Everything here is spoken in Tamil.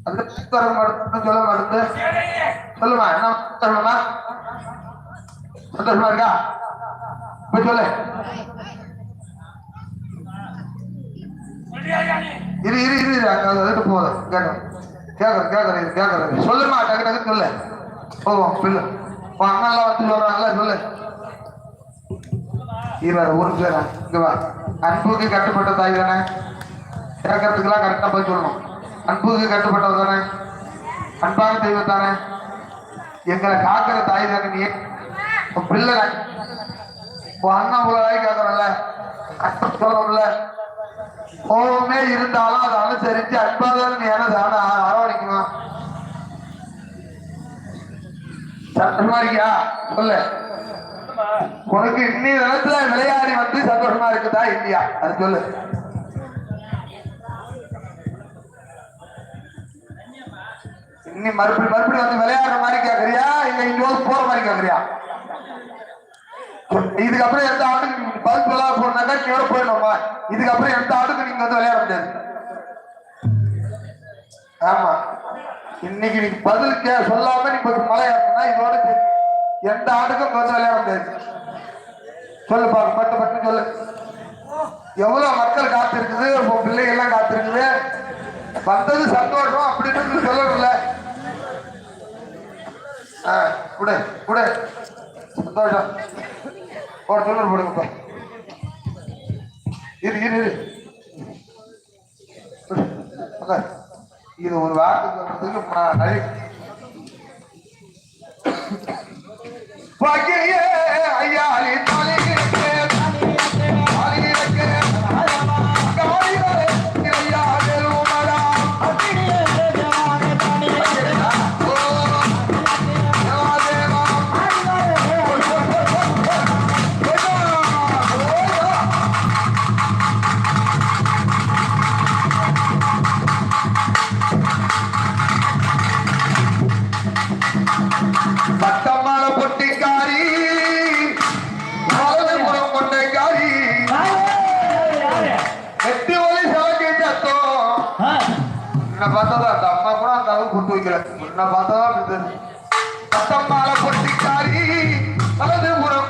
அது சொல்ல மாட்டேங்குது. சொல்லுமா, என்ன சொல்லணுமா? சந்தோஷமா இருக்கா? போய் சொல்லு. இரு இரு இரு அங்க போதும். கேக்குறது சொல்லுமா, டக்கு டக்கு சொல்லு. போவோம் சொல்லு. அண்ணெல்லாம் வந்து சொல்றாங்கல்ல, சொல்லு. ஒரு பேரா இங்க வா. அன்புக்கு கட்டுப்பட்ட தாய் தானே, கேட்கறதுக்கெல்லாம் கரெக்டா போய் சொல்லணும். அன்புக்கு கட்டுப்பட்டது தானே, அன்பான தெய்வம் தானே, எங்களை காக்கிற தாய் தானே. நீ பிள்ளை அண்ணன் உலகாய் கேட்கறல, கஷ்டம் சொல்லல, கோபமே இருந்தாலும் அதை அனுசரிச்சு அன்பாதான நீ என்ன அரவணைக்கணும். சந்தோஷமா இருக்கியா? சொல்லு. உனக்கு இன்னி நிலத்துல விளையாடி வந்து சந்தோஷமா இருக்குதா இல்லையா? அது சொல்லு. இன்னி மறுபடியும் வந்து விளையாடுற மாதிரி கேக்குறியா இல்ல இங்க போற மாதிரி கேக்குறியா? இதுக்கப்புறம் எந்த ஆட்டுக்கு பதில் சொல்ல போனாக்கா நீ போயிடணுமா? இதுக்கப்புறம் எந்த ஆட்டுக்கு நீங்க வந்து விளையாட முடியாது. ஆமா, இன்னைக்கு நீ பதில் சொல்லாம நீ மழை ஏறணும்னா இதோட எந்த ஆட்டுக்கும் வந்து விளையாட முடியாது. சொல்லு பாரு, பட்டு பட்டு சொல்லு. எவ்வளவு மக்கள் காத்திருக்குது, உன் பிள்ளைகள்லாம் காத்திருக்குது, வந்தது சந்தோஷம் அப்படின்னு சொல்லணும்ல. கூட கூட சந்தோஷம் ஒரு சொல்லு போடுங்கப்பா. இரு இரு இரு இது ஒரு வார்த்தை சொல்றதுக்கு ஐயா பார்த்தா அந்த அம்மா கூட அந்த அளவுக்கு கொண்டு வைக்கல. முன்ன பார்த்தா பொட்டிக்காரி வலது புறம்